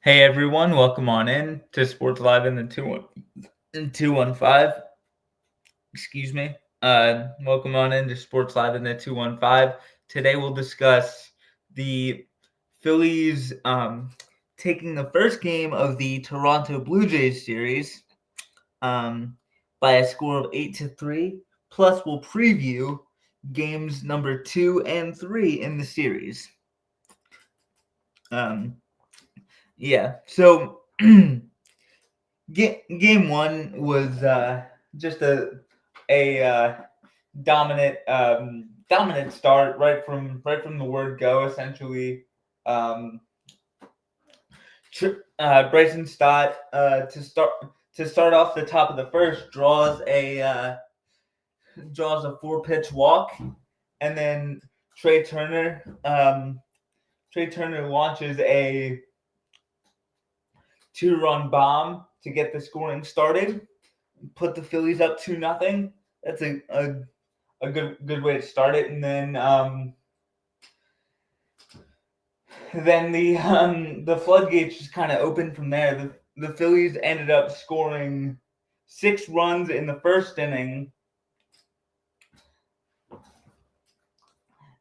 Hey everyone, welcome on in to Sports Live in the 215. Excuse me. Welcome on in to Sports Live in the 215. Today we'll discuss the Phillies taking the first game of the Toronto Blue Jays series by a score of 8-3. Plus, we'll preview games number 2 and 3 in the series. So game one was just a dominant start right from the word go. Essentially, Bryson Stott to start off the top of the first draws a 4-pitch walk, and then Trey Turner launches a 2-run bomb to get the scoring started, put the Phillies up 2-0. That's a good way to start it, and then the floodgates just kind of opened from there. The Phillies ended up scoring 6 runs in the first inning,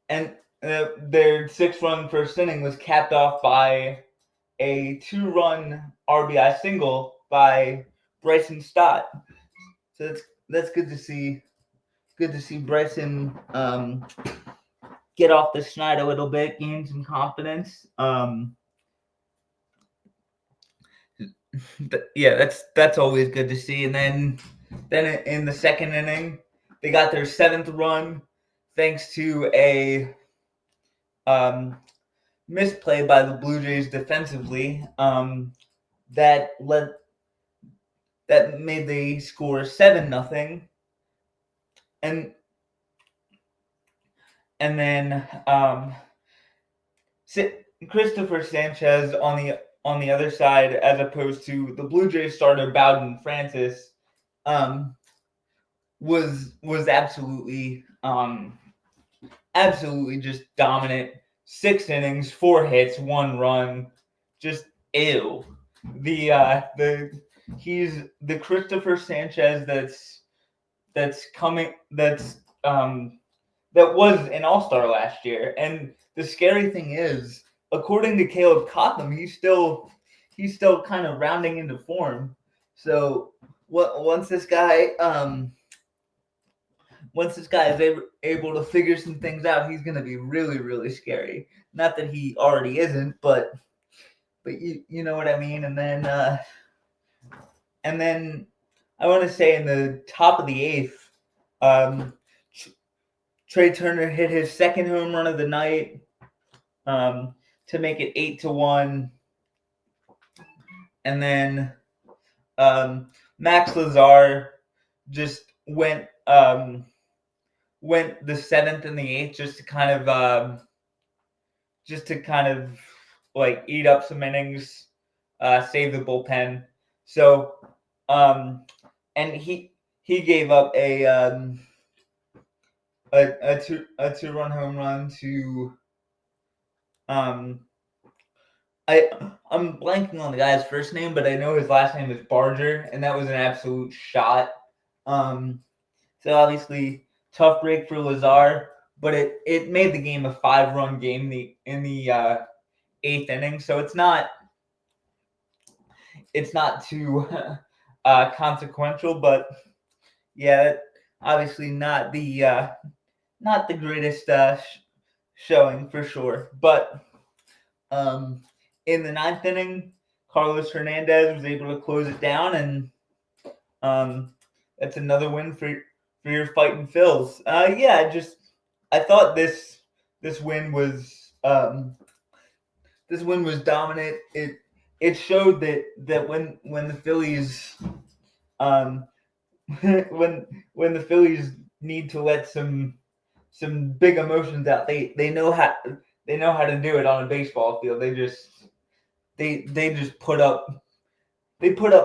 and their 6-run first inning was capped off by a 2-run RBI single by Bryson Stott. So that's good to see. Good to see Bryson get off the schneid a little bit, gain some confidence. That's always good to see. And then in the second inning, they got their 7th run thanks to a misplay by the Blue Jays defensively that made the score 7-0. And then Christopher Sanchez on the other side, as opposed to the Blue Jays starter Bowden Francis, was absolutely just dominant. 6 innings, 4 hits, 1 run, just ew. He's the Christopher Sanchez that was an all-star last year. And the scary thing is, according to Caleb Cotham, he's still kind of rounding into form. So once this guy is able to figure some things out, he's going to be really, really scary. Not that he already isn't, but you know what I mean. And then I want to say in the top of the 8th, Trey Turner hit his 2nd home run of the night to make it 8-1, and then Max Lazar just went the 7th and the 8th just to kind of like eat up some innings, save the bullpen. So and he gave up a 2-run home run to I'm blanking on the guy's first name, but I know his last name is Barger, and that was an absolute shot. So obviously tough break for Lazar, but it made the game a 5-run game in the 8th inning. So it's not too consequential, but yeah, obviously not the greatest showing for sure. But in the 9th inning, Carlos Hernandez was able to close it down, and that's another win for your fighting Phils. I thought this win was dominant. It showed that when the Phillies when the Phillies need to let some big emotions out, they know how to do it on a baseball field. They just put up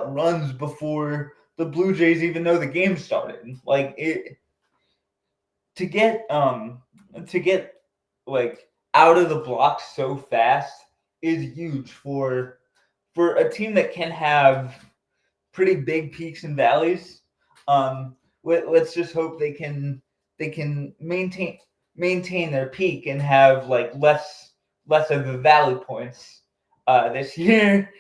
runs before the Blue Jays even know the game started. Like it to get like out of the blocks so fast is huge for for a team that can have pretty big peaks and valleys. Let's just hope they can maintain their peak and have like less of the valley points this year.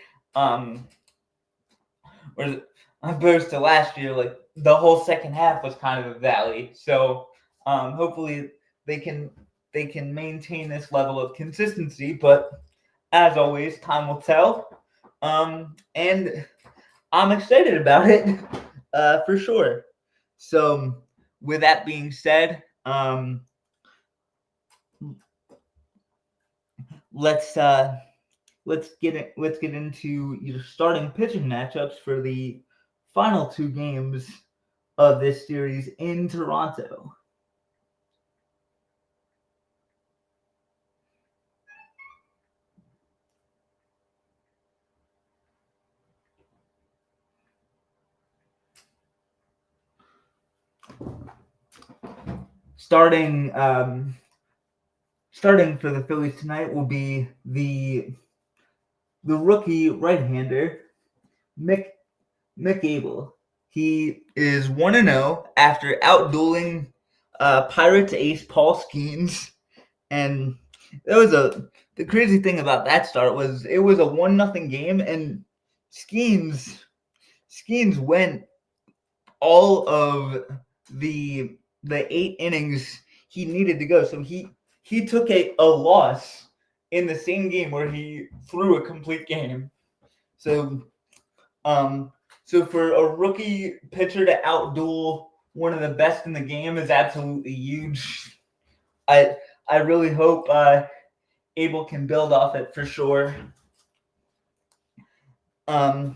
Whereas opposed to last year, like the whole second half was kind of a valley. So hopefully they can maintain this level of consistency. But as always, time will tell. And I'm excited about it for sure. So with that being said, let's get into your starting pitching matchups for the final two games of this series in Toronto. Starting for the Phillies tonight will be the rookie right-hander Mick Abel. He is 1-0 after outdueling Pirates ace Paul Skeens, and the crazy thing about that start was it was a 1-0 game, and Skeens went all of the 8 innings he needed to go. So he took a loss in the same game where he threw a complete game. So for a rookie pitcher to outduel one of the best in the game is absolutely huge. I really hope Abel can build off it for sure. Yeah,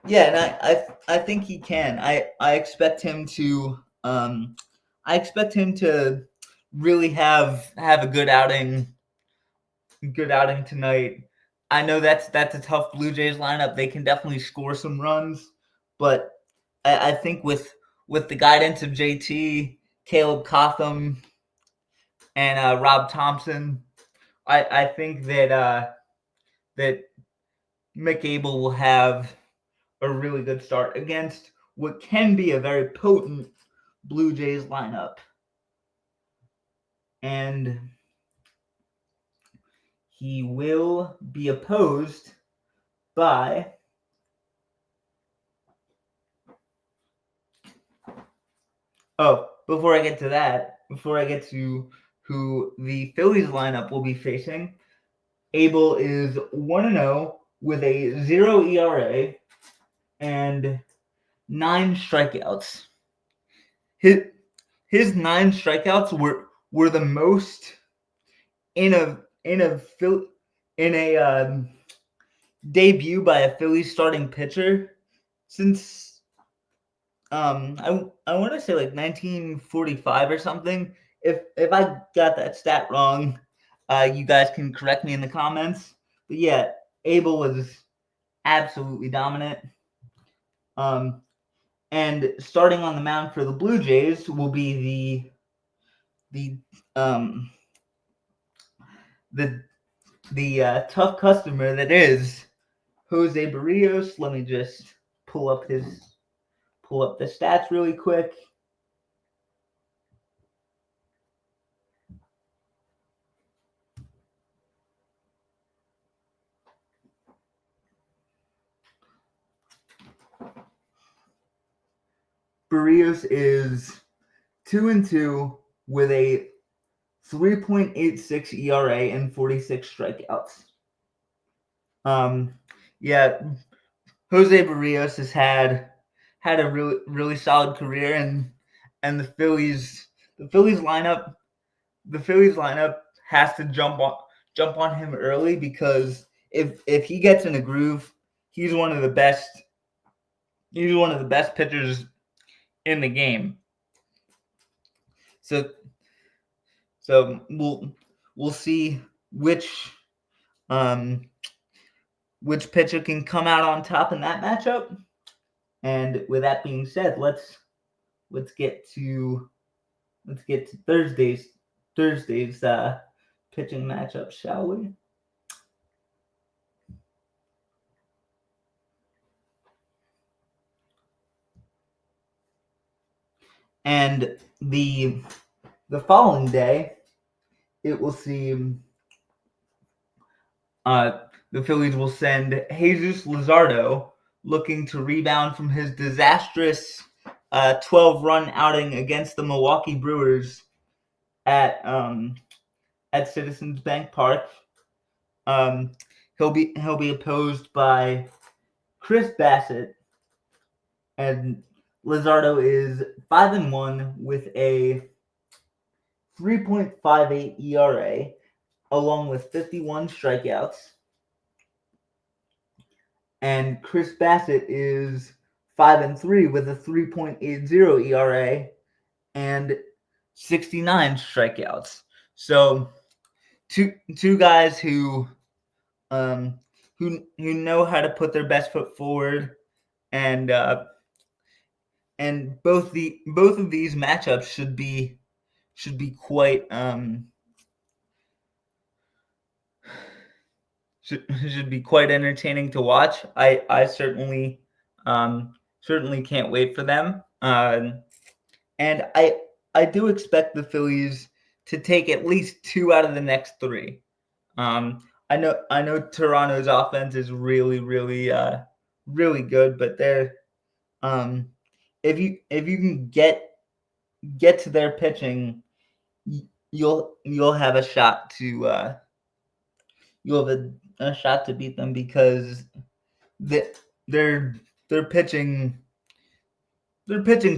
and I think he can. I expect him to really have a good outing tonight. I know that's a tough Blue Jays lineup. They can definitely score some runs, but I think with the guidance of JT, Caleb Cotham, and Rob Thompson, I think that Mick Abel will have a really good start against what can be a very potent Blue Jays lineup. And he will be opposed by before I get to who the Phillies lineup will be facing, Abel is 1-0 with a 0 ERA and 9 strikeouts. His 9 strikeouts were the most in a debut by a Phillies starting pitcher since I want to say like 1945 or something. If I got that stat wrong, you guys can correct me in the comments. But yeah, Abel was absolutely dominant. And starting on the mound for the Blue Jays will be the tough customer that is Jose Barrios. Let me just pull up the stats really quick. Barrios is 2-2 with a 3.86 ERA and 46 strikeouts. Yeah, Jose Barrios has had a really solid career, and the Phillies lineup has to jump on him early, because if he gets in a groove, he's one of the best pitchers in the game. So we'll see which pitcher can come out on top in that matchup. And with that being said, let's get to Thursday's pitching matchup, shall we? And the following day, it will see the Phillies will send Jesus Luzardo, looking to rebound from his disastrous 12-run outing against the Milwaukee Brewers at Citizens Bank Park. He'll be opposed by Chris Bassett, and Luzardo is 5-1 with a 3.58 ERA, along with 51 strikeouts. And Chris Bassett is 5-3 with a 3.80 ERA and 69 strikeouts. So two guys who know how to put their best foot forward, and both of these matchups should be quite should be quite entertaining to watch. I certainly can't wait for them. And I do expect the Phillies to take at least 2 out of the next 3. I know Toronto's offense is really good, but they're if you can get to their pitching, you'll have a shot to beat them, because their pitching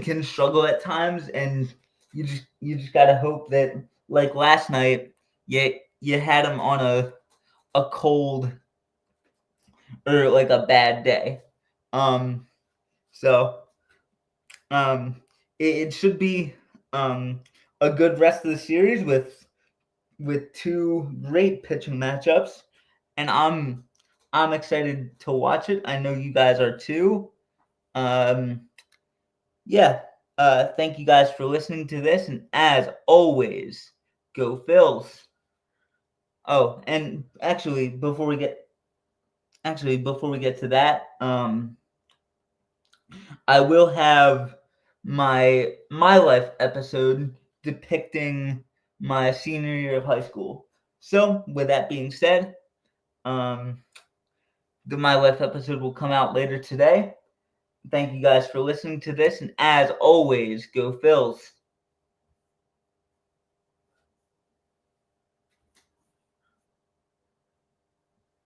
can struggle at times, and you just gotta hope that, like last night, you had them on a cold or like a bad day. So it should be a good rest of the series with 2 great pitching matchups, and I'm excited to watch it. I know you guys are too. Yeah. Thank you guys for listening to this, and as always, go Phils. Oh, and actually, before we get to that, I will have my life episode depicting my senior year of high school. So, with that being said, the My Life episode will come out later today. Thank you guys for listening to this, and as always, go Phils.